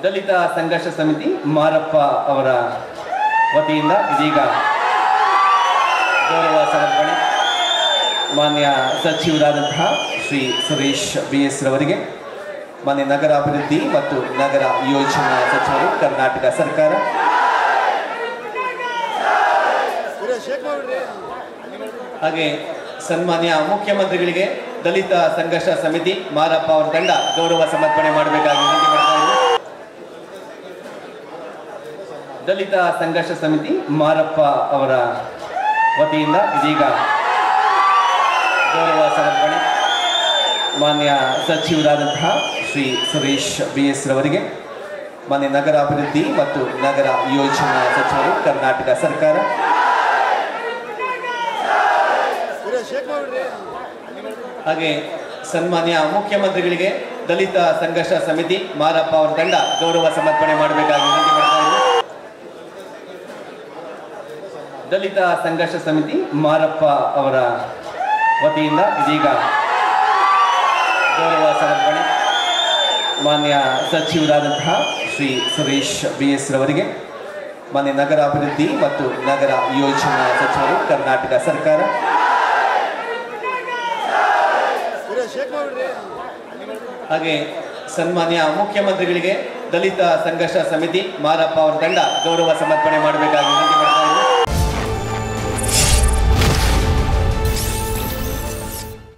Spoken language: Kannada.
ದಲಿತ ಸಂಘರ್ಷ ಸಮಿತಿ ಮಾರಪ್ಪ ಅವರ ವತಿಯಿಂದ ಇದೀಗ ಗೌರವ ಸಮರ್ಪಣೆ ಮಾನ್ಯ ಸಚಿವರಾದಂತಹ ಶ್ರೀ ಸುರೇಶ್ BS ರವರಿಗೆ, ಮಾನ್ಯ ನಗರಾಭಿವೃದ್ಧಿ ಮತ್ತು ನಗರ ಯೋಜನಾ ಸಚಿವರು ಕರ್ನಾಟಕ ಸರ್ಕಾರ, ಹಾಗೆ ಸನ್ಮಾನ್ಯ ಮುಖ್ಯಮಂತ್ರಿಗಳಿಗೆ ದಲಿತ ಸಂಘರ್ಷ ಸಮಿತಿ ಮಾರಪ್ಪ ಅವರ ತಂಡ ಗೌರವ ಸಮರ್ಪಣೆ ಮಾಡಬೇಕಾಗಿ ವಿನಂತಿ ಮಾಡ್ತಾ ಇದ್ದಾರೆ. ದಲಿತ ಸಂಘರ್ಷ ಸಮಿತಿ ಮಾರಪ್ಪ ಅವರ ವತಿಯಿಂದ ಇದೀಗ ಗೌರವ ಸಮರ್ಪಣೆ ಮಾನ್ಯ ಸಚಿವರಾದಂತಹ ಶ್ರೀ ಸುರೇಶ್ BS ರವರಿಗೆ, ಮಾನ್ಯ ನಗರಾಭಿವೃದ್ಧಿ ಮತ್ತು ನಗರ ಯೋಜನಾ ಸಚಿವರು ಕರ್ನಾಟಕ ಸರ್ಕಾರ, ಹಾಗೆ ಸನ್ಮಾನ್ಯ ಮುಖ್ಯಮಂತ್ರಿಗಳಿಗೆ ದಲಿತ ಸಂಘರ್ಷ ಸಮಿತಿ ಮಾರಪ್ಪ ಅವರ ತಂಡ ಗೌರವ ಸಮರ್ಪಣೆ ಮಾಡಬೇಕಾಗಿ ವಿನಂತಿ ಮಾಡ್ತಾ ಇದ್ದಾರೆ. ದಲಿತ ಸಂಘರ್ಷ ಸಮಿತಿ ಮಾರಪ್ಪ ಅವರ ವತಿಯಿಂದ ಇದೀಗ ಗೌರವ ಸಮರ್ಪಣೆ ಮಾನ್ಯ ಸಚಿವರಾದಂತಹ ಶ್ರೀ ಸುರೇಶ್ BS ರವರಿಗೆ, ಮಾನ್ಯ ನಗರಾಭಿವೃದ್ಧಿ ಮತ್ತು ನಗರ ಯೋಜನಾ ಸಚಿವರು ಕರ್ನಾಟಕ ಸರ್ಕಾರ, ಹಾಗೆ ಸನ್ಮಾನ್ಯ ಮುಖ್ಯಮಂತ್ರಿಗಳಿಗೆ ದಲಿತ ಸಂಘರ್ಷ ಸಮಿತಿ ಮಾರಪ್ಪ ಅವರ ತಂಡ ಗೌರವ ಸಮರ್ಪಣೆ ಮಾಡಬೇಕಾಗಿ ವಿನಂತಿ